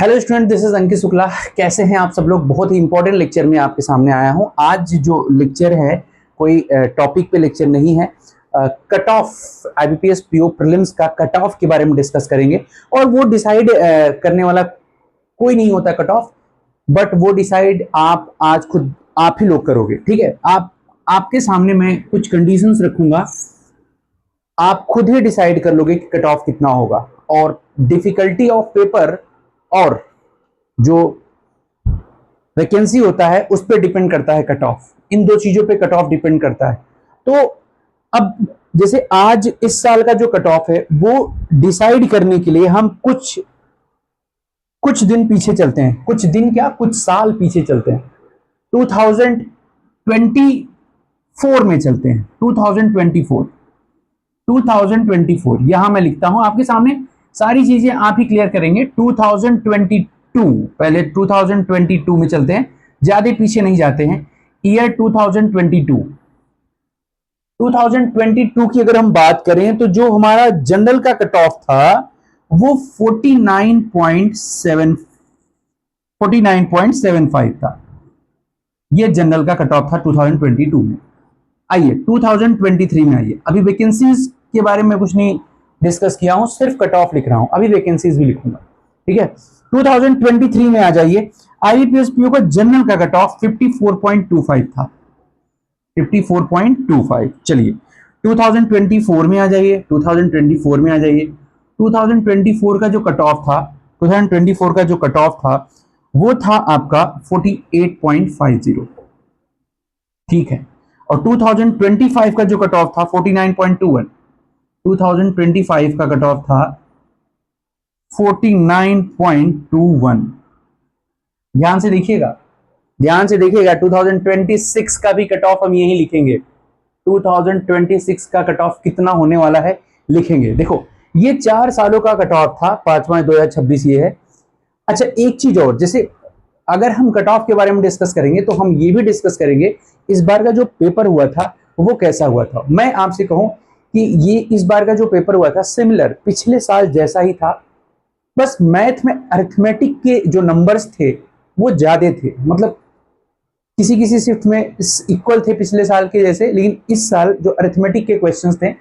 Hello student, this is अंकित शुक्ला। कैसे हैं आप सब लोग? बहुत ही इंपॉर्टेंट लेक्चर में आपके सामने आया हूं। आज जो लेक्चर है कोई टॉपिक पे लेक्चर नहीं है। Cut off IBPS PO prelims का कट ऑफ के बारे में डिस्कस करेंगे। और वो डिसाइड करने वाला कोई नहीं होता कट ऑफ, बट वो डिसाइड आप आज खुद आप ही लोग करोगे। ठीक है, आपके सामने मैं कुछ कंडीशंस रखूंगा, आप खुद ही डिसाइड कर लोगे कि कट ऑफ कितना होगा। और डिफिकल्टी ऑफ पेपर और जो वैकेंसी होता है उस पर डिपेंड करता है कट ऑफ। इन दो चीजों पे कट ऑफ डिपेंड करता है। तो अब जैसे आज इस साल का जो कट ऑफ है वो डिसाइड करने के लिए हम कुछ दिन पीछे चलते हैं। कुछ दिन क्या, कुछ साल पीछे चलते हैं। 2024 में चलते हैं। 2024 यहां मैं लिखता हूं आपके सामने, सारी चीजें आप ही क्लियर करेंगे। 2022, पहले 2022 में चलते हैं, ज्यादा पीछे नहीं जाते हैं। ईयर 2022 की अगर हम बात करें तो जो हमारा जनरल का कट ऑफ था वो 49.75 था। ये जनरल का कट ऑफ था 2022 में। आइए 2023 में आइए। अभी वैकेंसीज के बारे में कुछ नहीं डिस्कस किया हूं, सिर्फ कट ऑफ लिख रहा हूं। अभी वैकेंसीज भी लिखूंगा। ठीक है, 2023 में आ जाइए। आईबीपीएस पीओ का जनरल का कट ऑफ 54.25 था। 54.25। चलिए 2024 में आ जाइए। 2024 में आ जाइए। 2024 का जो कट ऑफ था, 2024 का जो कट ऑफ था वो था आपका 48.50। ठीक है, और 2025 का जो कट ऑफ था 49.21। 2025 का कट ऑफ था 49.21। ध्यान से देखिएगा, ध्यान से देखिएगा। 2026 का भी कट ऑफ हम यही लिखेंगे। 2026 का कट ऑफ कितना होने वाला है लिखेंगे। देखो, ये 4 सालों का कट ऑफ था। 5/2026 ये है। अच्छा, एक चीज और, जैसे अगर हम कट ऑफ के बारे में डिस्कस करेंगे तो हम ये भी डिस्कस करेंगे इस बार का जो पेपर हुआ था वो कैसा हुआ था। मैं आपसे कहूं कि ये इस बार का जो पेपर हुआ था सिमिलर पिछले साल जैसा ही था, बस मैथ में अरिथमेटिक के जो नंबर्स थे वो ज्यादा थे। मतलब किसी किसी शिफ्ट में इक्वल थे पिछले साल के जैसे, लेकिन इस साल जो अरिथमेटिक के क्वेश्चंस थे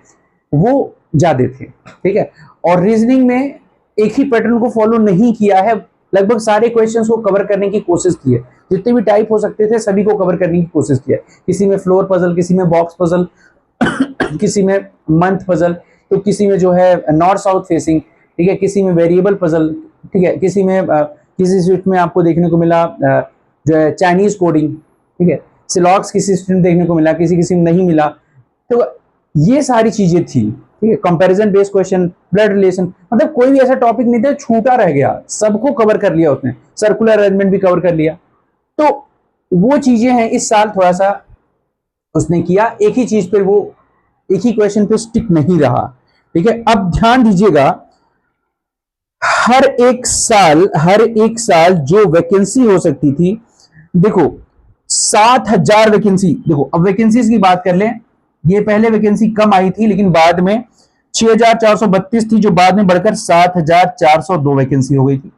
वो ज्यादा थे। ठीक है, और रीजनिंग में एक ही पैटर्न को फॉलो नहीं किया है, लगभग सारे क्वेश्चंस को कवर करने की कोशिश की है। जितने भी टाइप हो सकते थे सभी को कवर करने की कोशिश की है। किसी में फ्लोर पजल, किसी में बॉक्स पजल, किसी में मंथ पजल, तो किसी में जो है नॉर्थ साउथ फेसिंग। ठीक है, किसी में वेरिएबल पजल। ठीक है, किसी में किसी स्विफ्ट में आपको देखने को मिला जो है चाइनीज कोडिंग। ठीक है, सिलॉक्स किसी स्टूडेंट देखने को मिला, किसी किसी में नहीं मिला। तो ये सारी चीजें थी। ठीक है, comparison based question, blood relation, मतलब कोई भी ऐसा टॉपिक नहीं था छूटा रह गया, सबको कवर कर लिया उसने। सर्कुलर अरेंजमेंट भी कवर कर लिया। तो वो चीजें हैं, इस साल थोड़ा सा उसने किया, एक ही चीज पे वो एक ही क्वेश्चन पे स्टिक नहीं रहा। ठीक है, अब ध्यान दीजिएगा, हर एक साल जो वैकेंसी हो सकती थी, देखो 7,000 वैकेंसी। देखो, अब वैकेंसीज की बात कर लें, ये पहले वैकेंसी कम आई थी लेकिन बाद में 6,432 थी, जो बाद में बढ़कर 7,402 वैकेंसी हो गई थी।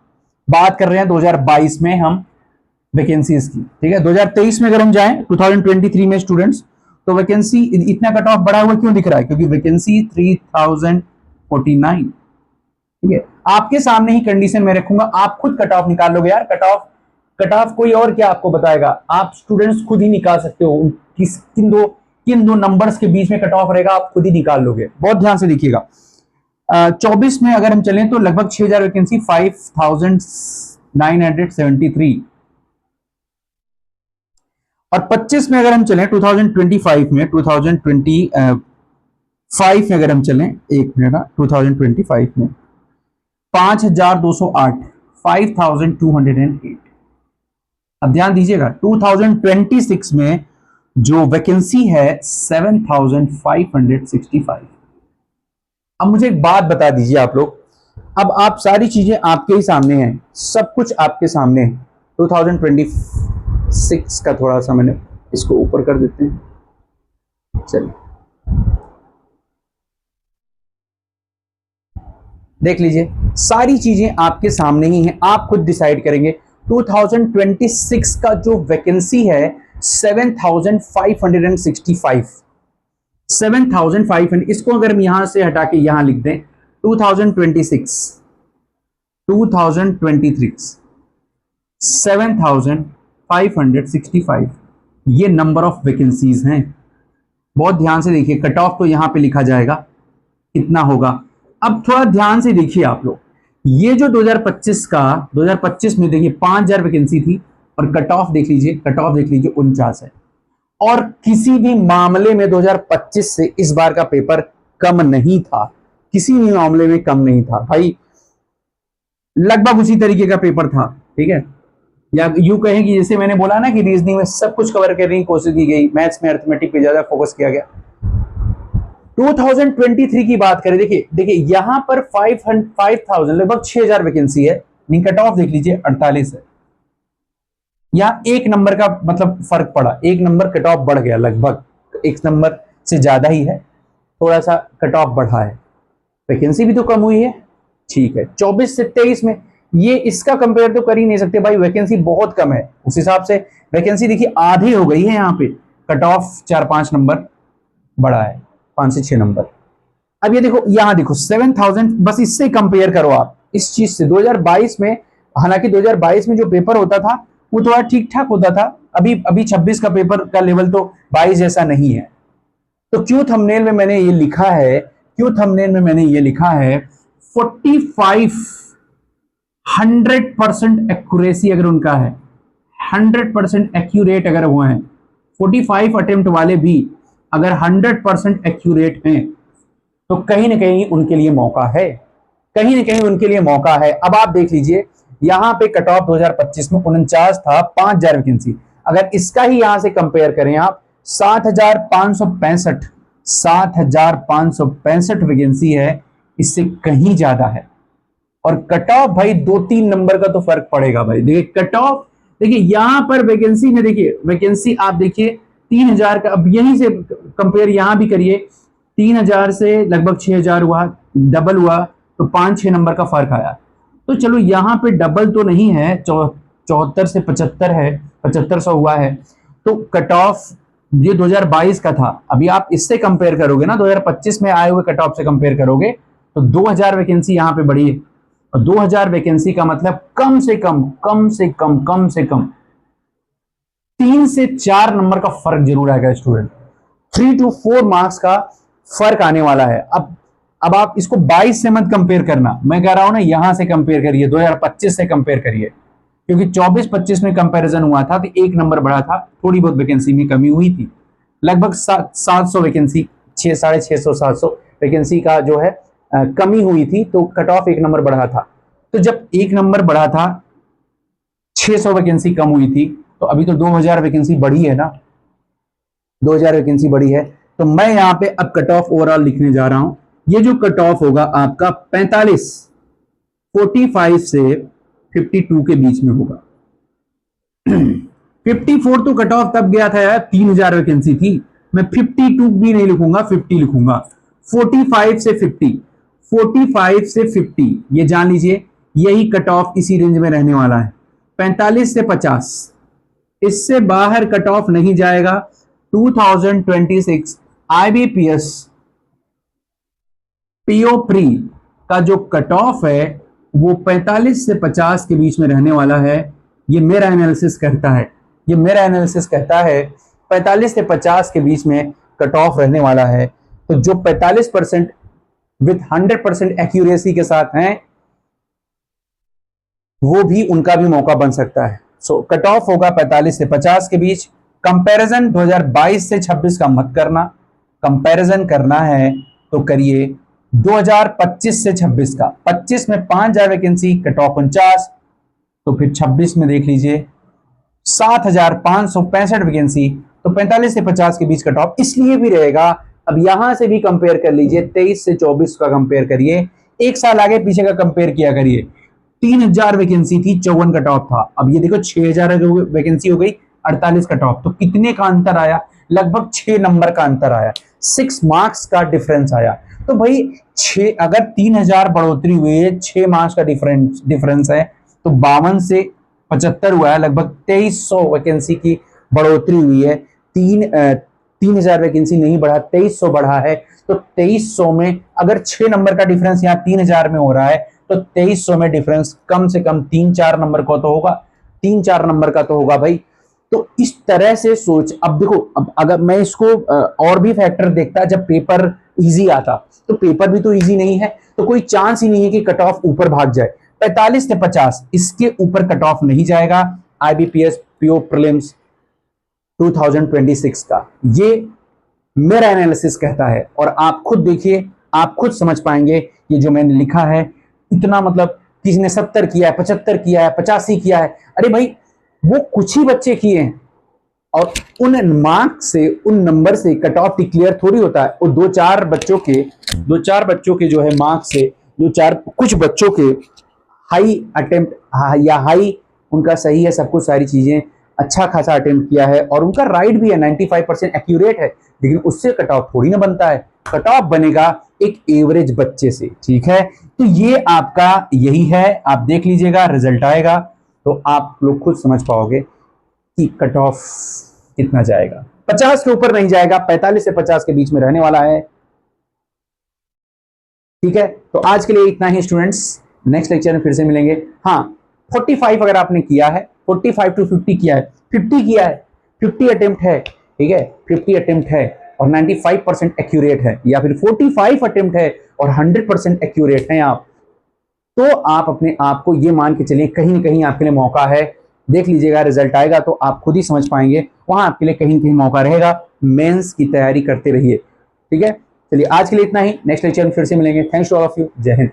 बात कर रहे हैं 2022 में हम वैकेंसीज की। ठीक है, 2023 में अगर हम जाएं 2023 में स्टूडेंट्स, तो वैकेंसी इतना कट ऑफ बढ़ा हुआ क्यों दिख रहा है? क्योंकि वैकेंसी 3049। ठीक है, आपके सामने ही कंडीशन में रखूंगा, आप खुद कट ऑफ निकाल लोगे यार। कट ऑफ कोई और क्या आपको बताएगा, आप स्टूडेंट्स खुद ही निकाल सकते हो। किन दो नंबर्स के बीच में कट ऑफ रहेगा आप खुद ही निकाल लोगे। बहुत ध्यान से देखिएगा। 24 में अगर हम चलें तो लगभग 6,000 वैकेंसी, 5,973। और 25 में अगर हम चलें 2025 में, 2025 में अगर हम चलें, एक मिनट, 2025 में 5,208, 5,208। अब ध्यान दीजिएगा 2026 में जो वैकेंसी है 7,565। अब मुझे एक बात बता दीजिए आप लोग, अब आप सारी चीजें आपके ही सामने हैं, सब कुछ आपके सामने है। 2026 का थोड़ा सा मैंने इसको ऊपर कर देते हैं। चलिए देख लीजिए, सारी चीजें आपके सामने ही हैं, आप खुद डिसाइड करेंगे। 2026 का जो वैकेंसी है 7565, 7500, इसको अगर हम यहां से हटा के यहां लिख दें 2026, 2023 7565, ये नंबर ऑफ वैकेंसीज हैं। बहुत ध्यान से देखिए, कट ऑफ तो यहां पे लिखा जाएगा कितना होगा। अब थोड़ा ध्यान से देखिए आप लोग, ये जो 2025 में देखिए 5000 वैकेंसी थी और कट ऑफ देख लीजिए, कट ऑफ देख लीजिए 49 है। और किसी भी मामले में 2025 से इस बार का पेपर कम नहीं था, किसी भी मामले में कम नहीं था भाई, लगभग उसी तरीके का पेपर था। ठीक है, या यूं कहें कि जैसे मैंने बोला ना कि रीजनिंग में सब कुछ कवर करने की कोशिश की गई, मैथ्स में अर्थमेटिक पे ज्यादा फोकस किया गया। 2023 की बात करें, देखिए देखिए यहां पर 5000 लगभग 6000 वैकेंसी है, कट ऑफ देख लीजिए 48 है। यहां एक नंबर का मतलब फर्क पड़ा, एक नंबर कट ऑफ बढ़ गया, लगभग एक नंबर से ज्यादा ही है, थोड़ा सा कट ऑफ बढ़ा है, वैकेंसी भी तो कम हुई है। ठीक है, 24 से 23 में ये इसका कंपेयर तो कर ही नहीं सकते भाई, वैकेंसी बहुत कम है, उस हिसाब से वैकेंसी देखिए आधी हो गई है, यहाँ पे कट ऑफ 4-5 नंबर बढ़ा है, 5 से 6 नंबर। अब ये देखो, यहां देखो 7000, बस इससे कंपेयर करो आप इस चीज से 2022 में। हालांकि 2022 में जो पेपर होता था वो थोड़ा ठीक ठाक होता था, अभी 26 का पेपर का लेवल तो 22 जैसा नहीं है। तो क्यों थंबनेल में मैंने ये लिखा है, 45 100% एक्यूरेसी अगर उनका है, 100% एक्यूरेट अगर हुए हैं, 45 अटेम्प्ट वाले भी अगर 100% एक्यूरेट हैं, तो कहीं ना कहीं उनके लिए मौका है, कहीं ना कहीं उनके लिए मौका है। अब आप देख लीजिए, यहां पे कट ऑफ 2025 में 49 था, 5000 वैकेंसी, अगर इसका ही यहां से कंपेयर करें आप 7565, 7565 वैकेंसी है, इससे कहीं ज्यादा है। और कट ऑफ भाई 2-3 नंबर का तो फर्क पड़ेगा भाई। देखिए कट ऑफ, देखिए यहां पर वैकेंसी में, देखिए वैकेंसी आप देखिए 3000 का, अब यहीं से कंपेयर यहां भी करिए, 3000 से लगभग 6000 हुआ, डबल हुआ, तो 5-6 नंबर का फर्क आया। तो चलो यहां पे डबल तो नहीं है, 74 से 75 है, 7500 हुआ है। तो कट ऑफ ये 2022 का था, अभी आप इससे कंपेयर करोगे ना, 2025 में आए हुए कट ऑफ से कंपेयर करोगे तो 2000 वैकेंसी यहां पे बढ़ी है। और 2000 वैकेंसी का मतलब कम से कम 3 से 4 नंबर का फर्क जरूर आएगा स्टूडेंट, 3 to 4 मार्क्स का फर्क आने वाला है। अब आप इसको 22 से मत कंपेयर करना, मैं कह रहा हूं ना यहां से कंपेयर करिए, 2025 से कंपेयर करिए, क्योंकि 24-25 में कंपैरिजन हुआ था तो 1 नंबर बढ़ा था, थोड़ी बहुत वैकेंसी में कमी हुई थी, लगभग 700 वैकेंसी, 650-700 वैकेंसी का जो है कमी हुई थी, तो कट ऑफ 1 नंबर बढ़ा था। तो जब 1 नंबर बढ़ा था, 600 वैकेंसी कम हुई थी, तो अभी तो 2000 वैकेंसी बढ़ी है ना, 2000 वैकेंसी बढ़ी है। तो मैं यहां पे अब कट ऑफ ओवरऑल लिखने जा रहा हूं, ये जो कट ऑफ होगा आपका 45 से 52 के बीच में होगा। 54 तो कट ऑफ तब गया था यार, 3000 वैकेंसी थी, मैं 52 भी नहीं लिखूंगा, 50 लिखूंगा। 45 से 50, 45 से 50 ये जान लीजिए, यही कट ऑफ इसी रेंज में रहने वाला है। 45 से 50, इससे बाहर कट ऑफ नहीं जाएगा। 2026 IBPS पीओ प्री का जो कट ऑफ है वो 45 से 50 के बीच में रहने वाला है। ये मेरा एनालिसिस कहता है, 45 से 50 के बीच में कट ऑफ रहने वाला है। तो जो 45% विथ 100% एक्यूरेसी के साथ हैं, वो भी, उनका भी मौका बन सकता है। सो कट ऑफ होगा 45 से 50 के बीच। कंपैरिजन 2022 से 26 का मत करना, कंपैरिजन करना है तो करिए 2025 से 26 का। 25 में 5000 वैकेंसी, कट ऑफ 49, तो फिर 26 में देख लीजिए 7565 वैकेंसी, तो 45 से 50 के बीच कट ऑफ इसलिए भी रहेगा। अब यहां से भी कंपेयर कर लीजिए, 23 से 24 का कंपेयर करिए, एक साल आगे पीछे का कंपेयर किया करिए। 3000 वैकेंसी थी, 54 कट ऑफ था, अब ये देखो 6000 वैकेंसी हो गई, 48 कट ऑफ। तो कितने का अंतर आया, लगभग 6 नंबर का अंतर आया, 6 मार्क्स का डिफरेंस आया। तो भाई 6, अगर 3000 बढ़ोतरी हुई है, 6 मार्क्स का डिफरेंस है, तो 52 से 75 हुआ है, लगभग 2300 वैकेंसी की बढ़ोतरी हुई है। 3000 वैकेंसी नहीं बढ़ा, 2300 बढ़ा है। तो 2300 में अगर 6 नंबर का डिफरेंस यहाँ 3000 में हो रहा है, तो 2300 में डिफरेंस कम से कम 3-4 नंबर का तो होगा, 3-4 नंबर का तो होगा भाई। तो इस तरह से सोच। अब देखो, अब अगर मैं इसको और भी फैक्टर देखता, जब पेपर इजी आता, तो पेपर भी तो इजी नहीं है, तो कोई चांस ही नहीं है कि कट ऑफ ऊपर भाग जाए। 45 से 50 इसके ऊपर कट ऑफ नहीं जाएगा आईबीपीएस पीओ प्रीलिम्स 2026 का, ये मेरा एनालिसिस कहता है। और आप खुद देखिए, आप खुद समझ पाएंगे कि जो मैंने लिखा है इतना, मतलब किसी ने 70 किया है, 75 किया है, 85 किया है, अरे भाई वो कुछ ही बच्चे किए हैं, और उन मार्क से, उन नंबर से कट ऑफ डिक्लेयर थोड़ी होता है। वो दो चार बच्चों के जो है मार्क्स से, कुछ बच्चों के हाई अटेम्प्ट या हाई उनका सही है, सब कुछ सारी चीजें अच्छा खासा अटेम्प्ट किया है, और उनका राइट भी है, 95% एक्यूरेट है, लेकिन उससे कट ऑफ थोड़ी ना बनता है। कट ऑफ बनेगा एक एवरेज बच्चे से, ठीक है। तो ये आपका यही है, आप देख लीजिएगा, रिजल्ट आएगा तो आप लोग खुद समझ पाओगे कि कट ऑफ कितना जाएगा। 50 के ऊपर नहीं जाएगा, 45 से 50 के बीच में रहने वाला है, ठीक है। तो आज के लिए इतना ही स्टूडेंट्स, नेक्स्ट लेक्चर में फिर से मिलेंगे। हाँ, 45 अगर आपने किया है, 45 टू 50 किया है, 50 किया है, 50 अटेम्प्ट है, ठीक है, 50 अटेम्प्ट है और 95% एक्यूरेट है, या फिर 45 अटेम्प्ट है और 100% एक्यूरेट है आप, तो आप अपने आप को ये मान के चलिए कहीं ना कहीं आपके लिए मौका है। देख लीजिएगा, रिजल्ट आएगा तो आप खुद ही समझ पाएंगे, वहां आपके लिए कहीं ना कहीं मौका रहेगा। मेंस की तैयारी करते रहिए, ठीक है। चलिए आज के लिए इतना ही, नेक्स्ट लेक्चर में फिर से मिलेंगे। Thanks to all of you, जय हिंद।